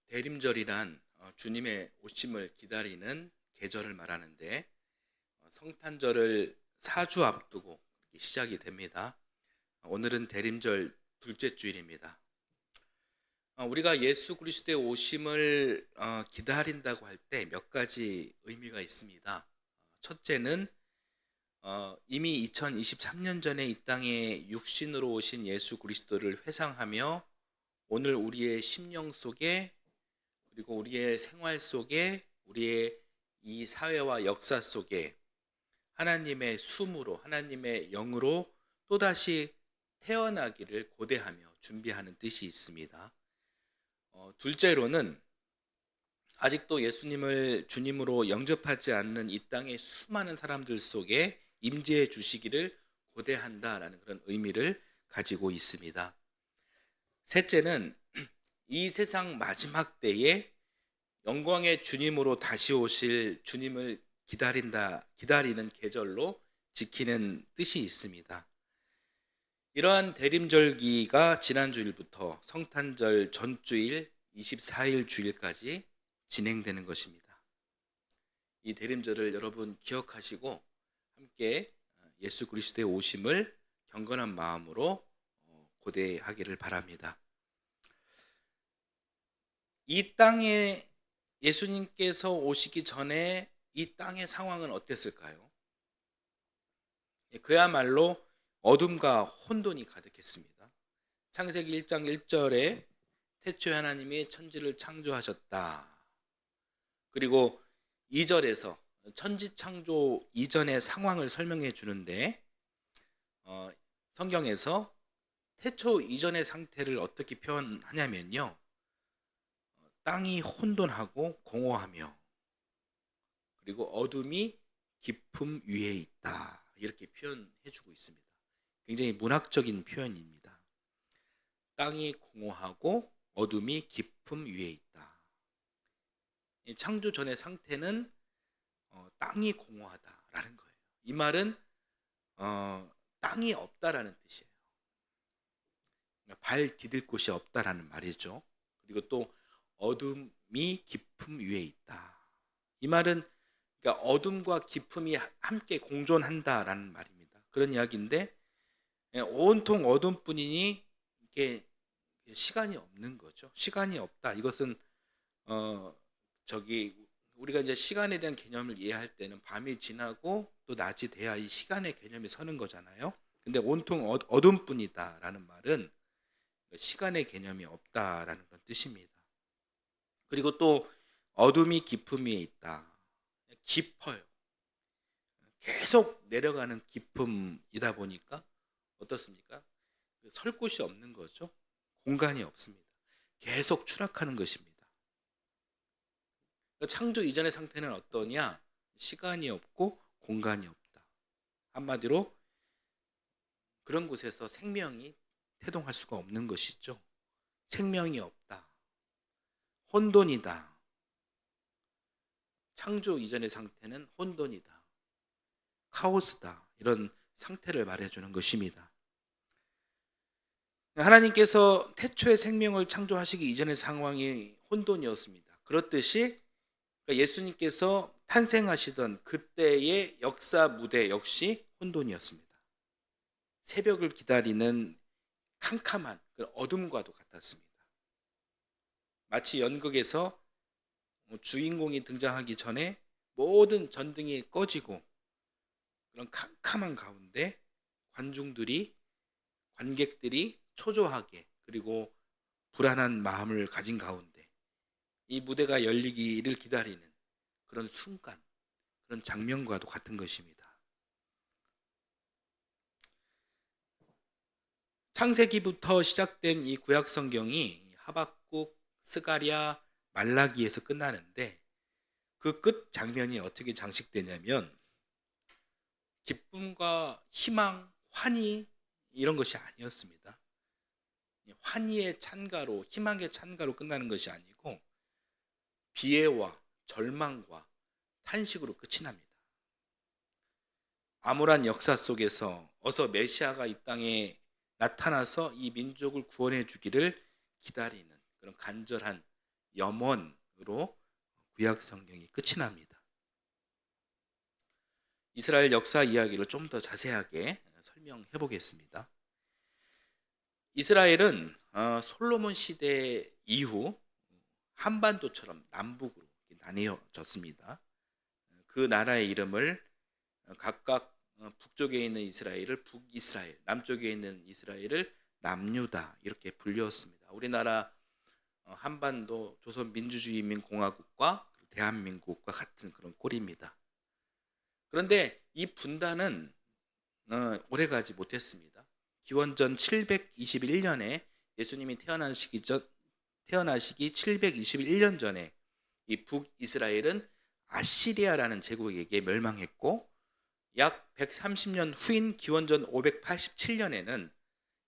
대림절이란 주님의 오심을 기다리는 계절을 말하는데 성탄절을 4주 앞두고 시작이 됩니다. 오늘은 대림절 둘째 주일입니다. 우리가 예수 그리스도의 오심을 기다린다고 할 때 몇 가지 의미가 있습니다. 첫째는 이미 2023년 전에 이 땅에 육신으로 오신 예수 그리스도를 회상하며 오늘 우리의 심령 속에 그리고 우리의 생활 속에 우리의 이 사회와 역사 속에 하나님의 숨으로 하나님의 영으로 또다시 태어나기를 고대하며 준비하는 뜻이 있습니다. 둘째로는 아직도 예수님을 주님으로 영접하지 않는 이 땅의 수많은 사람들 속에 임재해 주시기를 고대한다라는 그런 의미를 가지고 있습니다. 셋째는 이 세상 마지막 때에 영광의 주님으로 다시 오실 주님을 기다리는 계절로 지키는 뜻이 있습니다. 이러한 대림절기가 지난 주일부터 성탄절 전주일 24일 주일까지 진행되는 것입니다. 이 대림절을 여러분 기억하시고 함께 예수 그리스도의 오심을 경건한 마음으로 고대하기를 바랍니다. 이 땅에 예수님께서 오시기 전에 이 땅의 상황은 어땠을까요? 그야말로 어둠과 혼돈이 가득했습니다. 창세기 1장 1절에 태초에 하나님이 천지를 창조하셨다. 그리고 2절에서 천지 창조 이전의 상황을 설명해 주는데 성경에서 태초 이전의 상태를 어떻게 표현하냐면요, 땅이 혼돈하고 공허하며 그리고 어둠이 깊음 위에 있다, 이렇게 표현해 주고 있습니다. 굉장히 문학적인 표현입니다. 땅이 공허하고 어둠이 깊음 위에 있다. 창조 전의 상태는 땅이 공허하다라는 거예요. 이 말은 땅이 없다라는 뜻이에요. 발 디딜 곳이 없다라는 말이죠. 그리고 또 어둠이 깊음 위에 있다. 이 말은 그러니까 어둠과 깊음이 함께 공존한다라는 말입니다. 그런 이야기인데 온통 어둠뿐이니 이게 시간이 없는 거죠. 시간이 없다. 이것은 우리가 이제 시간에 대한 개념을 이해할 때는 밤이 지나고 또 낮이 돼야 이 시간의 개념이 서는 거잖아요. 근데 온통 어둠뿐이다라는 말은 시간의 개념이 없다라는 그런 뜻입니다. 그리고 또 어둠이 깊음 위에 있다. 깊어요. 계속 내려가는 깊음이다 보니까 어떻습니까? 설 곳이 없는 거죠. 공간이 없습니다. 계속 추락하는 것입니다. 창조 이전의 상태는 어떠냐? 시간이 없고 공간이 없다. 한마디로 그런 곳에서 생명이 태동할 수가 없는 것이죠. 생명이 없다. 혼돈이다. 창조 이전의 상태는 혼돈이다. 카오스다. 이런 상태를 말해주는 것입니다. 하나님께서 태초의 생명을 창조하시기 이전의 상황이 혼돈이었습니다. 그렇듯이 예수님께서 탄생하시던 그때의 역사 무대 역시 혼돈이었습니다. 새벽을 기다리는 캄캄한 어둠과도 같았습니다. 마치 연극에서 주인공이 등장하기 전에 모든 전등이 꺼지고 그런 캄캄한 가운데 관객들이 초조하게 그리고 불안한 마음을 가진 가운데 이 무대가 열리기를 기다리는 그런 순간, 그런 장면과도 같은 것입니다. 창세기부터 시작된 이 구약 성경이 하박국, 스가랴, 말라기에서 끝나는데 그 끝 장면이 어떻게 장식되냐면 기쁨과 희망, 환희 이런 것이 아니었습니다. 환희의 찬가로, 희망의 찬가로 끝나는 것이 아니고 비애와 절망과 탄식으로 끝이 납니다. 암울한 역사 속에서 어서 메시아가 이 땅에 나타나서 이 민족을 구원해 주기를 기다리는 그런 간절한 염원으로 구약 성경이 끝이 납니다. 이스라엘 역사 이야기를 좀 더 자세하게 설명해 보겠습니다. 이스라엘은 솔로몬 시대 이후 한반도처럼 남북으로 나뉘어졌습니다. 그 나라의 이름을 각각 북쪽에 있는 이스라엘을 북이스라엘, 남쪽에 있는 이스라엘을 남유다 이렇게 불렸습니다. 우리나라 한반도 조선민주주의인민공화국과 대한민국과 같은 그런 꼴입니다. 그런데 이 분단은 오래가지 못했습니다. 기원전 721년에 예수님이 태어나시기 721년 전에 이 북이스라엘은 아시리아라는 제국에게 멸망했고, 약 130년 후인 기원전 587년에는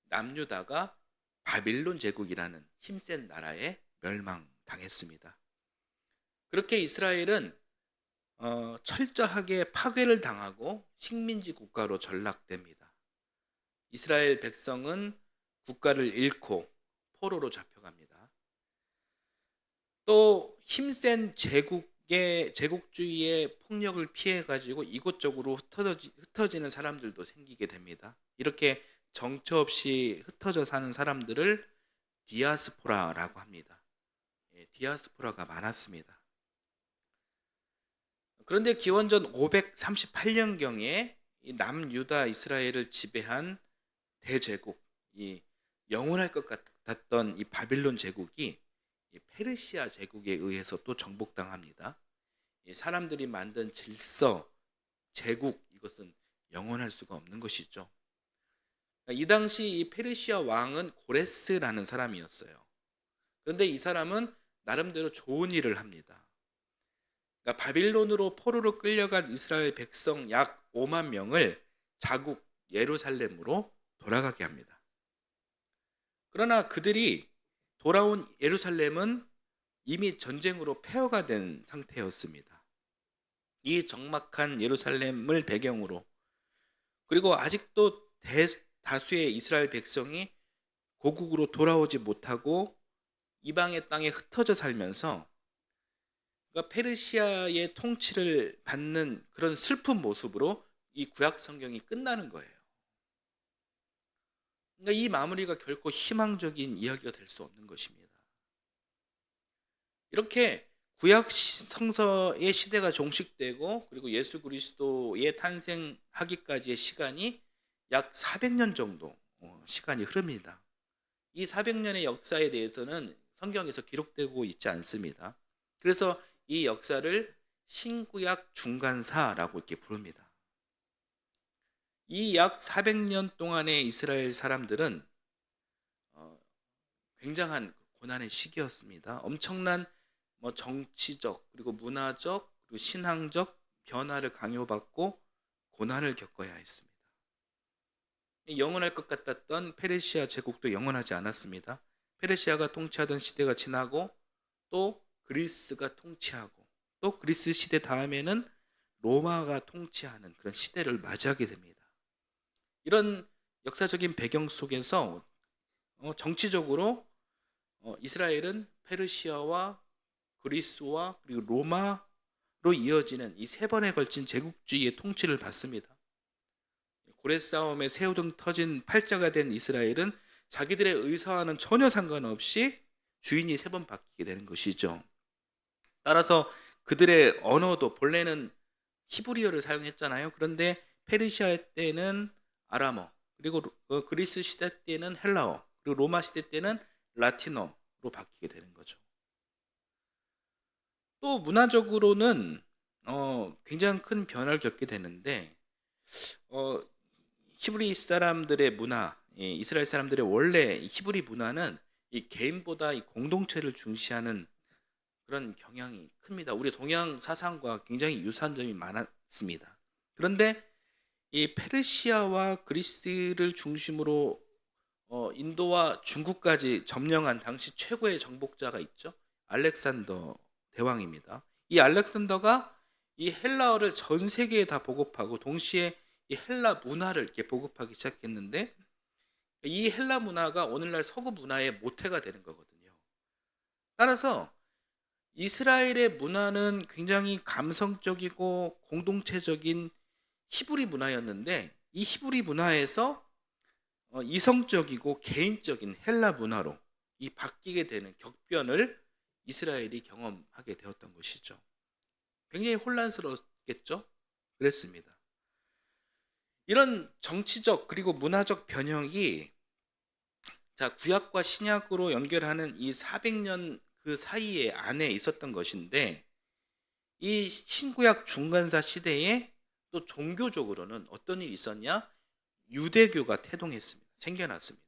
남유다가 바빌론 제국이라는 힘센 나라에 멸망당했습니다. 그렇게 이스라엘은 철저하게 파괴를 당하고 식민지 국가로 전락됩니다. 이스라엘 백성은 국가를 잃고 포로로 잡혀갑니다. 또 힘센 제국주의의 폭력을 피해 가지고 이곳저곳으로 흩어지는 사람들도 생기게 됩니다. 이렇게 정처 없이 흩어져 사는 사람들을 디아스포라라고 합니다. 디아스포라가 많았습니다. 그런데 기원전 538년경에 남유다 이스라엘을 지배한 대제국, 이 영원할 것 같았던 이 바빌론 제국이 이 페르시아 제국에 의해서 또 정복당합니다. 이 사람들이 만든 질서, 제국, 이것은 영원할 수가 없는 것이죠. 이 당시 이 페르시아 왕은 고레스라는 사람이었어요. 그런데 이 사람은 나름대로 좋은 일을 합니다. 그러니까 바빌론으로 포로로 끌려간 이스라엘 백성 약 5만 명을 자국 예루살렘으로 돌아가게 합니다. 그러나 그들이 돌아온 예루살렘은 이미 전쟁으로 폐허가 된 상태였습니다. 이 적막한 예루살렘을 배경으로, 그리고 아직도 다수의 이스라엘 백성이 고국으로 돌아오지 못하고 이방의 땅에 흩어져 살면서, 그러니까 페르시아의 통치를 받는 그런 슬픈 모습으로 이 구약 성경이 끝나는 거예요. 그러니까 이 마무리가 결코 희망적인 이야기가 될 수 없는 것입니다. 이렇게 구약 성서의 시대가 종식되고, 그리고 예수 그리스도의 탄생하기까지의 시간이 약 400년 정도 시간이 흐릅니다. 이 400년의 역사에 대해서는 성경에서 기록되고 있지 않습니다. 그래서 이 역사를 신구약 중간사라고 이렇게 부릅니다. 이 약 400년 동안의 이스라엘 사람들은 굉장한 고난의 시기였습니다. 엄청난 정치적, 그리고 문화적, 그리고 신앙적 변화를 강요받고 고난을 겪어야 했습니다. 영원할 것 같았던 페르시아 제국도 영원하지 않았습니다. 페르시아가 통치하던 시대가 지나고 또 그리스가 통치하고, 또 그리스 시대 다음에는 로마가 통치하는 그런 시대를 맞이하게 됩니다. 이런 역사적인 배경 속에서 정치적으로 이스라엘은 페르시아와 그리스와 그리고 로마로 이어지는 이 세 번에 걸친 제국주의의 통치를 받습니다. 고레 싸움에 새우등 터진 팔자가 된 이스라엘은 자기들의 의사와는 전혀 상관없이 주인이 세 번 바뀌게 되는 것이죠. 따라서 그들의 언어도 본래는 히브리어를 사용했잖아요. 그런데 페르시아 때는 아람어, 그리고 그리스 시대 때는 헬라어, 그리고 로마 시대 때는 라틴어로 바뀌게 되는 거죠. 또 문화적으로는 굉장히 큰 변화를 겪게 되는데, 히브리 사람들의 문화, 이스라엘 사람들의 원래 히브리 문화는 이 개인보다 이 공동체를 중시하는 그런 경향이 큽니다. 우리 동양 사상과 굉장히 유사한 점이 많았습니다. 그런데 이 페르시아와 그리스를 중심으로 인도와 중국까지 점령한 당시 최고의 정복자가 있죠. 알렉산더 대왕입니다. 이 알렉산더가 이 헬라어를 전 세계에 다 보급하고 동시에 이 헬라 문화를 이렇게 보급하기 시작했는데, 이 헬라 문화가 오늘날 서구 문화의 모태가 되는 거거든요. 따라서 이스라엘의 문화는 굉장히 감성적이고 공동체적인 히브리 문화였는데, 이 히브리 문화에서 이성적이고 개인적인 헬라 문화로 이 바뀌게 되는 격변을 이스라엘이 경험하게 되었던 것이죠. 굉장히 혼란스러웠겠죠? 그랬습니다. 이런 정치적 그리고 문화적 변형이 구약과 신약으로 연결하는 이 400년 그 사이에 안에 있었던 것인데, 이 신구약 중간사 시대에 또 종교적으로는 어떤 일이 있었냐? 유대교가 태동했습니다. 생겨났습니다.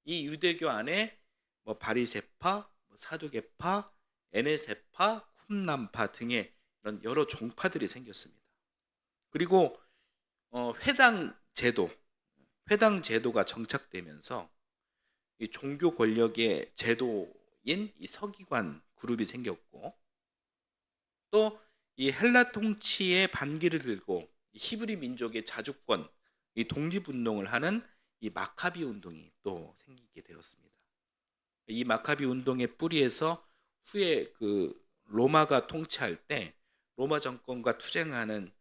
이 유대교 안에 바리새파, 사두개파, 에네세파, 쿰람파 등의 이런 여러 종파들이 생겼습니다. 그리고 회당 제도가 정착되면서 이 종교 권력의 제도인 이 서기관 그룹이 생겼고, 또 이 헬라 통치의 반기를 들고 히브리 민족의 자주권, 이 독립운동을 하는 이 마카비 운동이 또 생기게 되었습니다. 이 마카비 운동의 뿌리에서 후에 그 로마가 통치할 때 로마 정권과 투쟁하는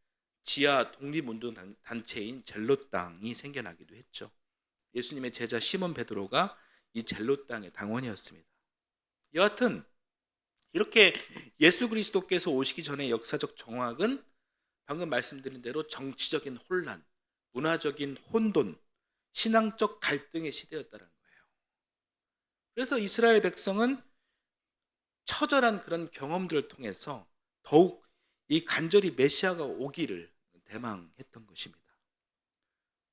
지하 독립운동 단체인 젤롯당이 생겨나기도 했죠. 예수님의 제자 시몬 베드로가 이 젤롯당의 당원이었습니다. 여하튼 이렇게 예수 그리스도께서 오시기 전에 역사적 정확은 방금 말씀드린 대로 정치적인 혼란, 문화적인 혼돈, 신앙적 갈등의 시대였다는 거예요. 그래서 이스라엘 백성은 처절한 그런 경험들을 통해서 더욱 이 간절히 메시아가 오기를 대망했던 것입니다.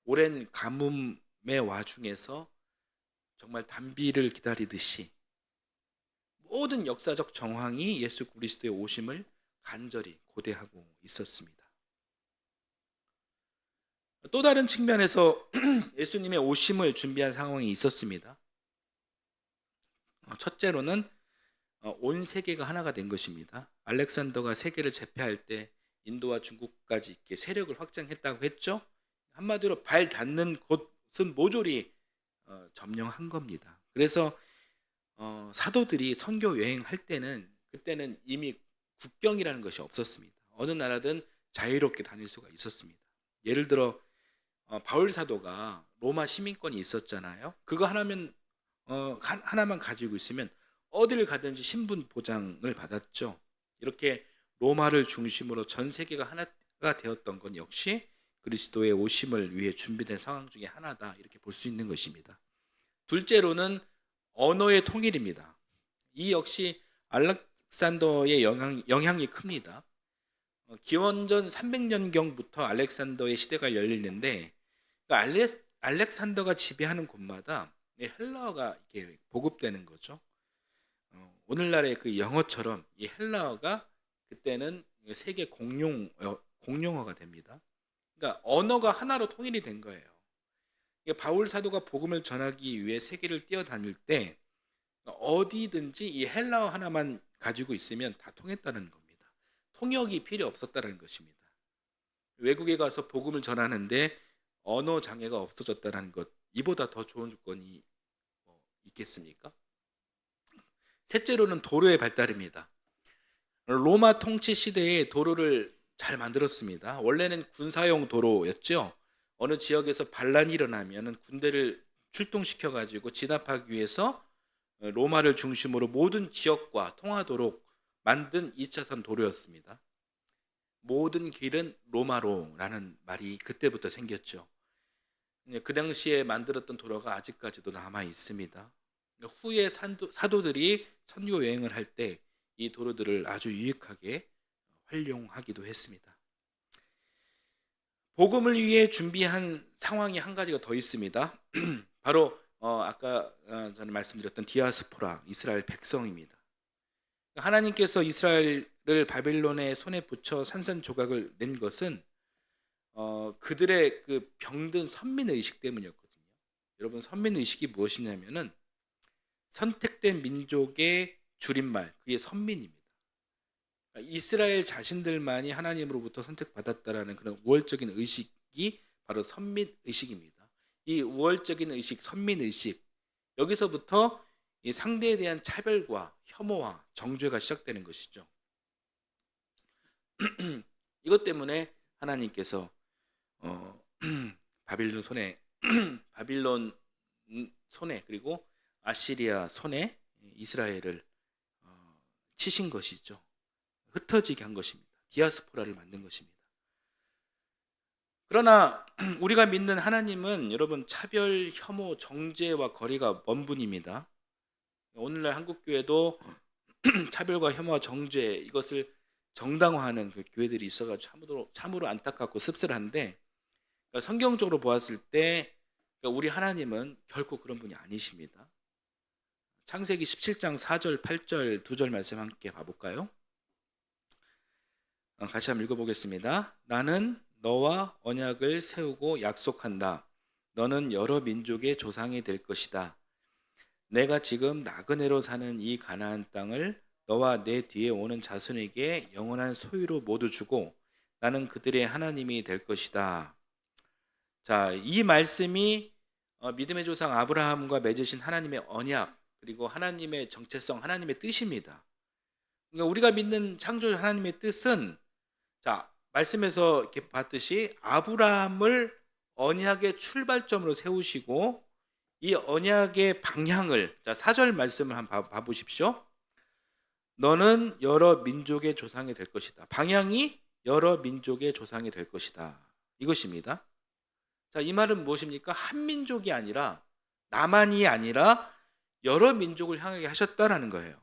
오랜 가뭄의 와중에서 정말 단비를 기다리듯이 모든 역사적 정황이 예수 그리스도의 오심을 간절히 고대하고 있었습니다. 또 다른 측면에서 예수님의 오심을 준비한 상황이 있었습니다. 첫째로는 온 세계가 하나가 된 것입니다. 알렉산더가 세계를 제패할 때 인도와 중국까지 이렇게 세력을 확장했다고 했죠. 한마디로 발 닿는 곳은 모조리 점령한 겁니다. 그래서 사도들이 선교 여행할 때는 그때는 이미 국경이라는 것이 없었습니다. 어느 나라든 자유롭게 다닐 수가 있었습니다. 예를 들어 바울 사도가 로마 시민권이 있었잖아요. 그거 하나만 가지고 있으면 어디를 가든지 신분 보장을 받았죠. 이렇게 로마를 중심으로 전 세계가 하나가 되었던 건 역시 그리스도의 오심을 위해 준비된 상황 중에 하나다, 이렇게 볼 수 있는 것입니다. 둘째로는 언어의 통일입니다. 이 역시 알렉산더의 영향이 큽니다. 기원전 300년경부터 알렉산더의 시대가 열리는데, 알렉산더가 지배하는 곳마다 헬라어가 이렇게 보급되는 거죠. 오늘날의 그 영어처럼 이 헬라어가 그때는 세계 공용어가 됩니다. 그러니까 언어가 하나로 통일이 된 거예요. 바울 사도가 복음을 전하기 위해 세계를 뛰어다닐 때 어디든지 이 헬라어 하나만 가지고 있으면 다 통했다는 겁니다. 통역이 필요 없었다는 것입니다. 외국에 가서 복음을 전하는데 언어 장애가 없어졌다는 것, 이보다 더 좋은 조건이 있겠습니까? 셋째로는 도로의 발달입니다. 로마 통치 시대에 도로를 잘 만들었습니다. 원래는 군사용 도로였죠. 어느 지역에서 반란이 일어나면 군대를 출동시켜 가지고 진압하기 위해서 로마를 중심으로 모든 지역과 통하도록 만든 2차선 도로였습니다. 모든 길은 로마로라는 말이 그때부터 생겼죠. 그 당시에 만들었던 도로가 아직까지도 남아 있습니다. 후에 사도들이 선교 여행을 할 때 이 도로들을 아주 유익하게 활용하기도 했습니다. 복음을 위해 준비한 상황이 한 가지가 더 있습니다. 바로 아까 저는 말씀드렸던 디아스포라, 이스라엘 백성입니다. 하나님께서 이스라엘을 바벨론의 손에 붙여 산산조각을 낸 것은 그들의 그 병든 선민의식 때문이었거든요. 여러분, 선민의식이 무엇이냐면은 선택된 민족의 줄임말, 그게 선민입니다. 이스라엘 자신들만이 하나님으로부터 선택받았다라는 그런 우월적인 의식이 바로 선민의식입니다. 이 우월적인 의식, 선민의식, 여기서부터 이 상대에 대한 차별과 혐오와 정죄가 시작되는 것이죠. 이것 때문에 하나님께서 바빌론 손에 바빌론 손에 그리고 아시리아 손에 이스라엘을 치신 것이죠. 흩어지게 한 것입니다. 디아스포라를 만든 것입니다. 그러나 우리가 믿는 하나님은 여러분 차별, 혐오, 정죄와 거리가 먼 분입니다. 오늘날 한국교회도 차별과 혐오와 정죄 이것을 정당화하는 그 교회들이 있어가지고 참으로 안타깝고 씁쓸한데, 그러니까 성경적으로 보았을 때 그러니까 우리 하나님은 결코 그런 분이 아니십니다. 창세기 17장 4절 8절 2절 말씀 함께 봐볼까요? 같이 한번 읽어보겠습니다. 나는 너와 언약을 세우고 약속한다. 너는 여러 민족의 조상이 될 것이다. 내가 지금 나그네로 사는 이 가나안 땅을 너와 내 뒤에 오는 자손에게 영원한 소유로 모두 주고 나는 그들의 하나님이 될 것이다. 자, 이 말씀이 믿음의 조상 아브라함과 맺으신 하나님의 언약 그리고 하나님의 정체성, 하나님의 뜻입니다. 그러니까 우리가 믿는 창조 하나님의 뜻은 자, 말씀에서 이렇게 봤듯이 아브라함을 언약의 출발점으로 세우시고 이 언약의 방향을 자, 4절 말씀을 한번 봐보십시오. 너는 여러 민족의 조상이 될 것이다. 방향이 여러 민족의 조상이 될 것이다. 이것입니다. 자, 이 말은 무엇입니까? 한 민족이 아니라 나만이 아니라 여러 민족을 향하게 하셨다라는 거예요.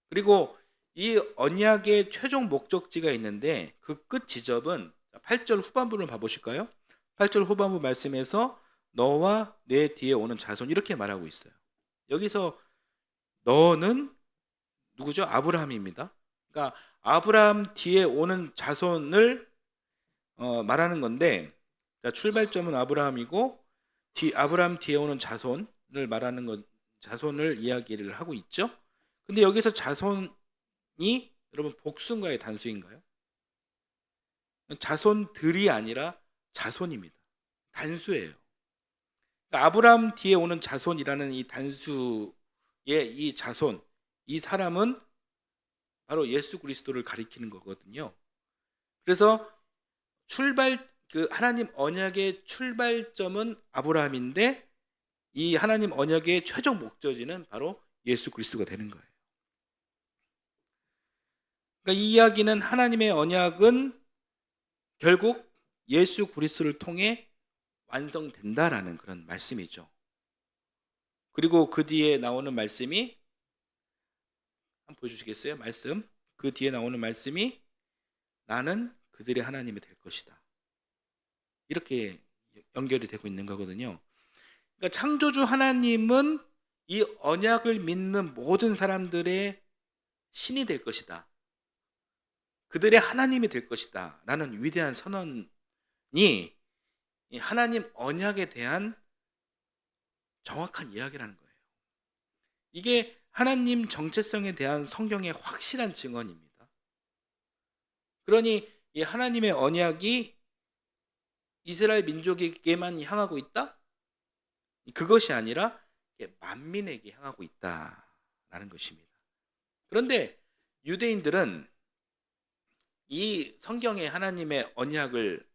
그리고 이 언약의 최종 목적지가 있는데 그 끝 지점은 8절 후반부를 봐보실까요? 8절 후반부 말씀에서 너와 내 뒤에 오는 자손 이렇게 말하고 있어요. 여기서 너는 누구죠? 아브라함입니다. 그러니까 아브라함 뒤에 오는 자손을 말하는 건데 출발점은 아브라함이고 아브라함 뒤에 오는 자손을 말하는 건 자손을 이야기를 하고 있죠. 근데 여기서 자손이 여러분 복수인가요? 단수인가요? 자손들이 아니라 자손입니다. 단수예요. 그러니까 아브라함 뒤에 오는 자손이라는 이 단수의 이 자손, 이 사람은 바로 예수 그리스도를 가리키는 거거든요. 그래서 그 하나님 언약의 출발점은 아브라함인데 이 하나님 언약의 최종 목적지는 바로 예수 그리스도가 되는 거예요. 그러니까 이 이야기는 하나님의 언약은 결국 예수 그리스도를 통해 완성된다라는 그런 말씀이죠. 그리고 그 뒤에 나오는 말씀이 한번 보여주시겠어요? 말씀. 그 뒤에 나오는 말씀이 나는 그들의 하나님이 될 것이다. 이렇게 연결이 되고 있는 거거든요. 그러니까 창조주 하나님은 이 언약을 믿는 모든 사람들의 신이 될 것이다. 그들의 하나님이 될 것이다. 라는 위대한 선언이 하나님 언약에 대한 정확한 이야기라는 거예요. 이게 하나님 정체성에 대한 성경의 확실한 증언입니다. 그러니 이 하나님의 언약이 이스라엘 민족에게만 향하고 있다? 그것이 아니라 만민에게 향하고 있다라는 것입니다. 그런데 유대인들은 이 성경의 하나님의 언약을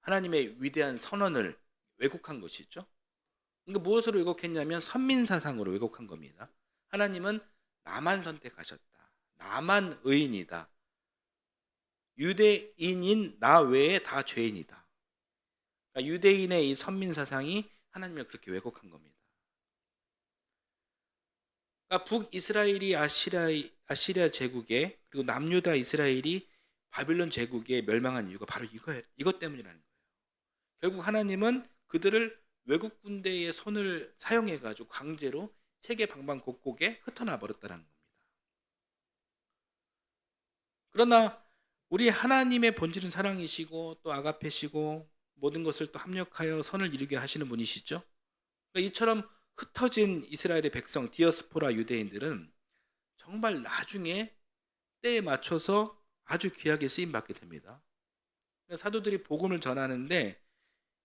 하나님의 위대한 선언을 왜곡한 것이죠. 그러니까 무엇으로 왜곡했냐면 선민사상으로 왜곡한 겁니다. 하나님은 나만 선택하셨다. 나만 의인이다. 유대인인 나 외에 다 죄인이다. 그러니까 유대인의 이 선민사상이 하나님을 그렇게 왜곡한 겁니다. 그러니까 북이스라엘이 아시리아 제국에 그리고 남유다 이스라엘이 바빌론 제국에 멸망한 이유가 바로 이거예요. 이것 때문이라는 거예요. 결국 하나님은 그들을 외국 군대의 손을 사용해가지고 강제로 세계 방방곡곡에 흩어놔 버렸다는 겁니다. 그러나 우리 하나님의 본질은 사랑이시고 또 아가페시고 모든 것을 또 합력하여 선을 이루게 하시는 분이시죠. 그러니까 이처럼 흩어진 이스라엘의 백성 디아스포라 유대인들은 정말 나중에 때에 맞춰서 아주 귀하게 쓰임받게 됩니다. 사도들이 복음을 전하는데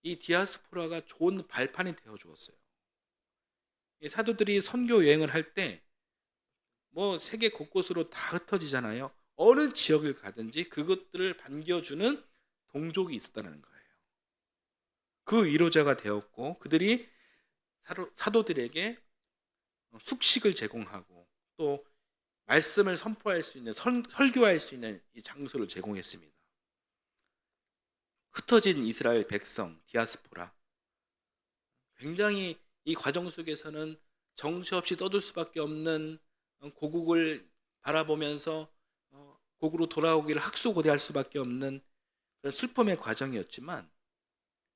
이 디아스포라가 좋은 발판이 되어 주었어요. 이 사도들이 선교 여행을 할 때 뭐 세계 곳곳으로 다 흩어지잖아요. 어느 지역을 가든지 그것들을 반겨주는 동족이 있었다는 거예요. 그 위로자가 되었고 그들이 사도들에게 숙식을 제공하고 또 말씀을 선포할 수 있는 설교할 수 있는 이 장소를 제공했습니다. 흩어진 이스라엘 백성 디아스포라, 굉장히 이 과정 속에서는 정처없이 떠들 수밖에 없는 고국을 바라보면서 고국으로 돌아오기를 학수고대할 수밖에 없는 그런 슬픔의 과정이었지만,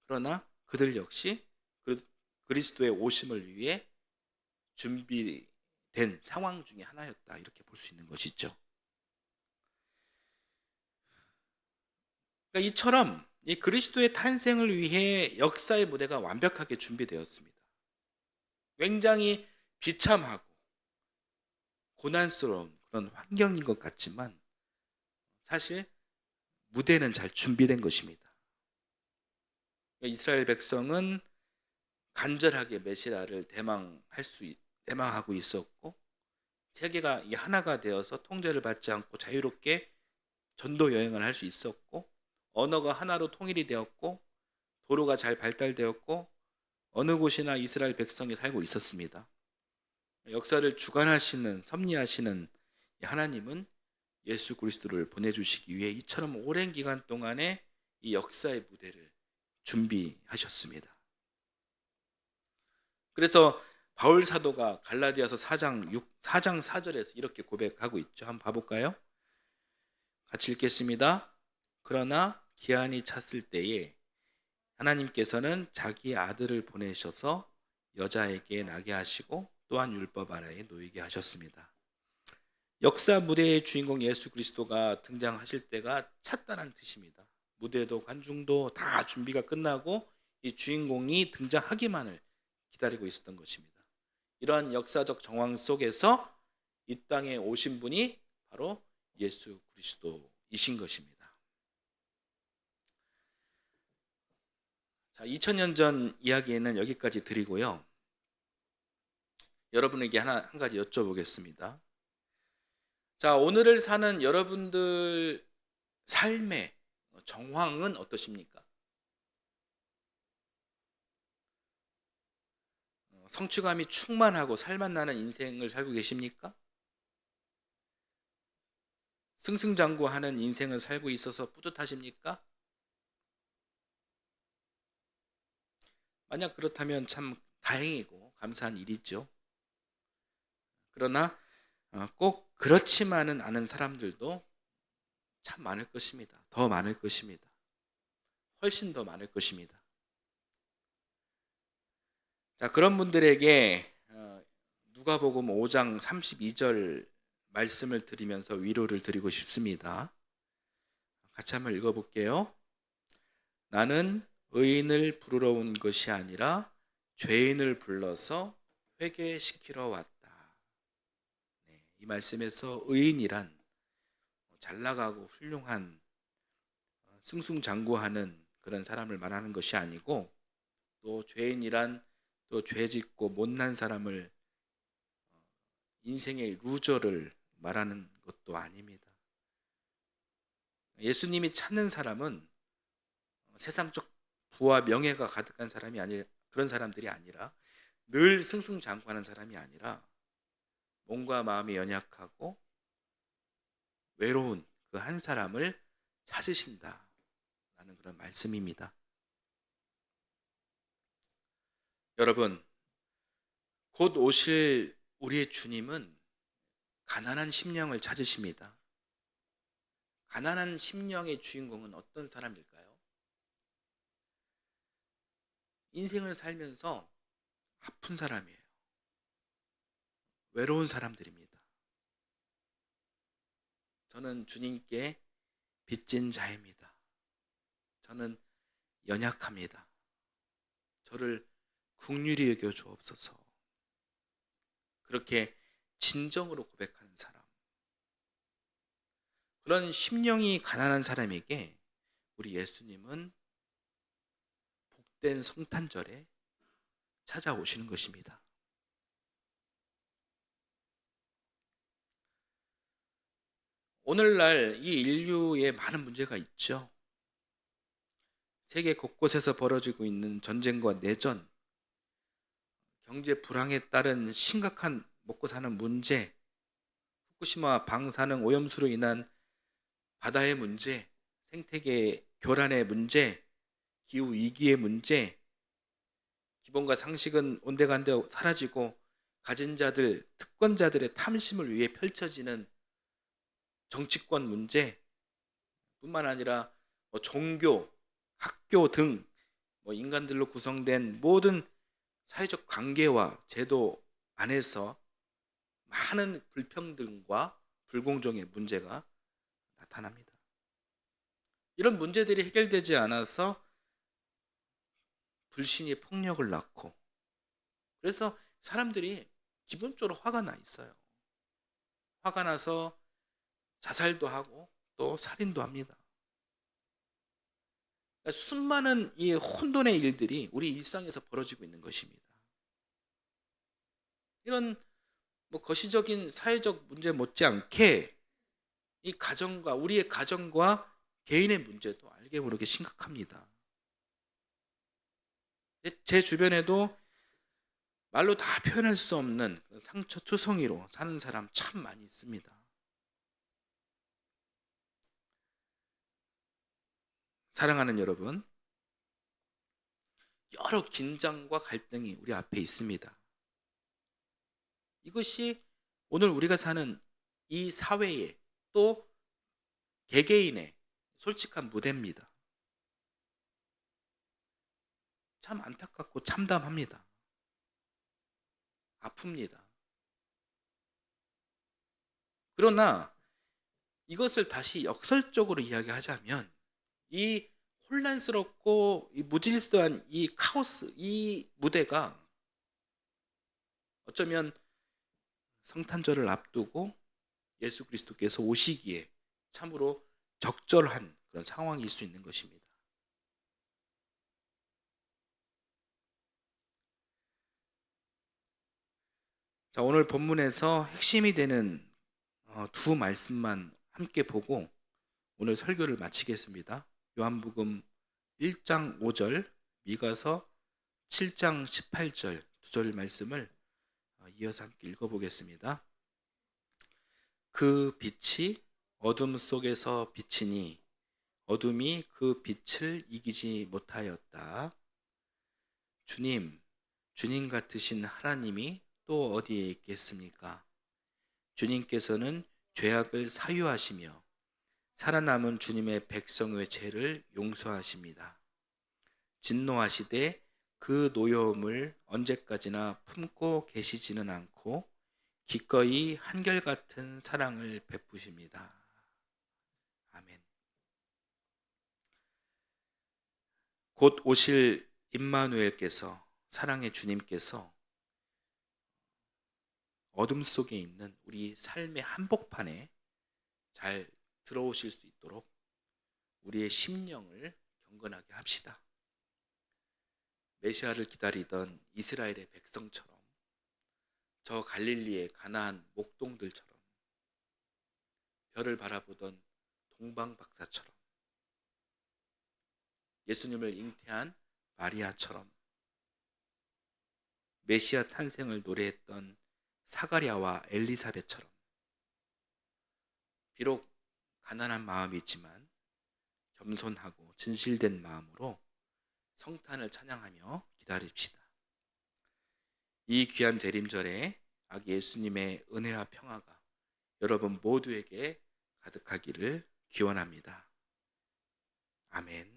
그러나 그들 역시 그리스도의 오심을 위해 준비된 상황 중에 하나였다, 이렇게 볼 수 있는 것이죠. 그러니까 이처럼 이 그리스도의 탄생을 위해 역사의 무대가 완벽하게 준비되었습니다. 굉장히 비참하고 고난스러운 그런 환경인 것 같지만 사실 무대는 잘 준비된 것입니다. 이스라엘 백성은 간절하게 메시아를 대망하고 있었고, 세계가 하나가 되어서 통제를 받지 않고 자유롭게 전도 여행을 할 수 있었고, 언어가 하나로 통일이 되었고, 도로가 잘 발달되었고, 어느 곳이나 이스라엘 백성이 살고 있었습니다. 역사를 주관하시는, 섭리하시는 하나님은 예수 그리스도를 보내주시기 위해 이처럼 오랜 기간 동안에 이 역사의 무대를 준비하셨습니다. 그래서 바울 사도가 갈라디아서 4장 4절에서 이렇게 고백하고 있죠. 한번 봐볼까요? 같이 읽겠습니다. 그러나 기한이 찼을 때에 하나님께서는 자기 아들을 보내셔서 여자에게 나게 하시고 또한 율법 아래에 놓이게 하셨습니다. 역사 무대의 주인공 예수 그리스도가 등장하실 때가 찼다는 뜻입니다. 무대도 관중도 다 준비가 끝나고 이 주인공이 등장하기만을 기다리고 있었던 것입니다. 이러한 역사적 정황 속에서 이 땅에 오신 분이 바로 예수 그리스도이신 것입니다. 자, 2000년 전 이야기는 여기까지 드리고요. 여러분에게 한 가지 여쭤보겠습니다. 자, 오늘을 사는 여러분들 삶의 정황은 어떠십니까? 성취감이 충만하고 살맛나는 인생을 살고 계십니까? 승승장구하는 인생을 살고 있어서 뿌듯하십니까? 만약 그렇다면 참 다행이고 감사한 일이죠. 그러나 꼭 그렇지만은 않은 사람들도 참 많을 것입니다. 더 많을 것입니다. 훨씬 더 많을 것입니다. 자, 그런 분들에게 누가복음 5장 32절 말씀을 드리면서 위로를 드리고 싶습니다. 같이 한번 읽어볼게요. 나는 의인을 부르러 온 것이 아니라 죄인을 불러서 회개시키러 왔다. 네, 이 말씀에서 의인이란 잘나가고 훌륭한 승승장구하는 그런 사람을 말하는 것이 아니고, 또 죄인이란 또 죄짓고 못난 사람을, 인생의 루저를 말하는 것도 아닙니다. 예수님이 찾는 사람은 세상적 부와 명예가 가득한 사람이 아니, 그런 사람들이 아니라, 늘 승승장구하는 사람이 아니라 몸과 마음이 연약하고 외로운 그 한 사람을 찾으신다라는 그런 말씀입니다. 여러분, 곧 오실 우리의 주님은 가난한 심령을 찾으십니다. 가난한 심령의 주인공은 어떤 사람일까요? 인생을 살면서 아픈 사람이에요. 외로운 사람들입니다. 저는 주님께 빚진 자입니다. 저는 연약합니다. 저를 긍휼히 여겨 주옵소서. 그렇게 진정으로 고백하는 사람, 그런 심령이 가난한 사람에게 우리 예수님은 복된 성탄절에 찾아오시는 것입니다. 오늘날 이 인류에 많은 문제가 있죠. 세계 곳곳에서 벌어지고 있는 전쟁과 내전, 경제 불황에 따른 심각한 먹고 사는 문제, 후쿠시마 방사능 오염수로 인한 바다의 문제, 생태계 교란의 문제, 기후 위기의 문제, 기본과 상식은 온데간데 사라지고 가진 자들, 특권자들의 탐심을 위해 펼쳐지는 정치권 문제 뿐만 아니라 종교, 학교 등 인간들로 구성된 모든 사회적 관계와 제도 안에서 많은 불평등과 불공정의 문제가 나타납니다. 이런 문제들이 해결되지 않아서 불신이 폭력을 낳고, 그래서 사람들이 기본적으로 화가 나 있어요. 화가 나서 자살도 하고 또 살인도 합니다. 그러니까 수많은 이 혼돈의 일들이 우리 일상에서 벌어지고 있는 것입니다. 이런 거시적인 사회적 문제 못지않게 이 가정과 우리의 가정과 개인의 문제도 알게 모르게 심각합니다. 제 주변에도 말로 다 표현할 수 없는 상처투성이로 사는 사람 참 많이 있습니다. 사랑하는 여러분, 여러 긴장과 갈등이 우리 앞에 있습니다. 이것이 오늘 우리가 사는 이 사회의 또 개개인의 솔직한 무대입니다. 참 안타깝고 참담합니다. 아픕니다. 그러나 이것을 다시 역설적으로 이야기하자면 이 혼란스럽고 이 무질서한 이 카오스, 이 무대가 어쩌면 성탄절을 앞두고 예수 그리스도께서 오시기에 참으로 적절한 그런 상황일 수 있는 것입니다. 자, 오늘 본문에서 핵심이 되는 두 말씀만 함께 보고 오늘 설교를 마치겠습니다. 요한복음 1장 5절, 미가서 7장 18절 두 절 말씀을 이어서 함께 읽어보겠습니다. 그 빛이 어둠 속에서 비치니 어둠이 그 빛을 이기지 못하였다. 주님 같으신 하나님이 또 어디에 있겠습니까? 주님께서는 죄악을 사유하시며 살아남은 주님의 백성의 죄를 용서하십니다. 진노하시되 그 노여움을 언제까지나 품고 계시지는 않고 기꺼이 한결같은 사랑을 베푸십니다. 아멘. 곧 오실 임마누엘께서, 사랑의 주님께서 어둠 속에 있는 우리 삶의 한복판에 잘 들어오실 수 있도록 우리의 심령을 경건하게 합시다. 메시아를 기다리던 이스라엘의 백성처럼, 저 갈릴리의 가나안 목동들처럼, 별을 바라보던 동방박사처럼, 예수님을 잉태한 마리아처럼, 메시아 탄생을 노래했던 사가랴와 엘리사벳처럼, 비록 가난한 마음이 있지만 겸손하고 진실된 마음으로 성탄을 찬양하며 기다립시다. 이 귀한 대림절에 아기 예수님의 은혜와 평화가 여러분 모두에게 가득하기를 기원합니다. 아멘.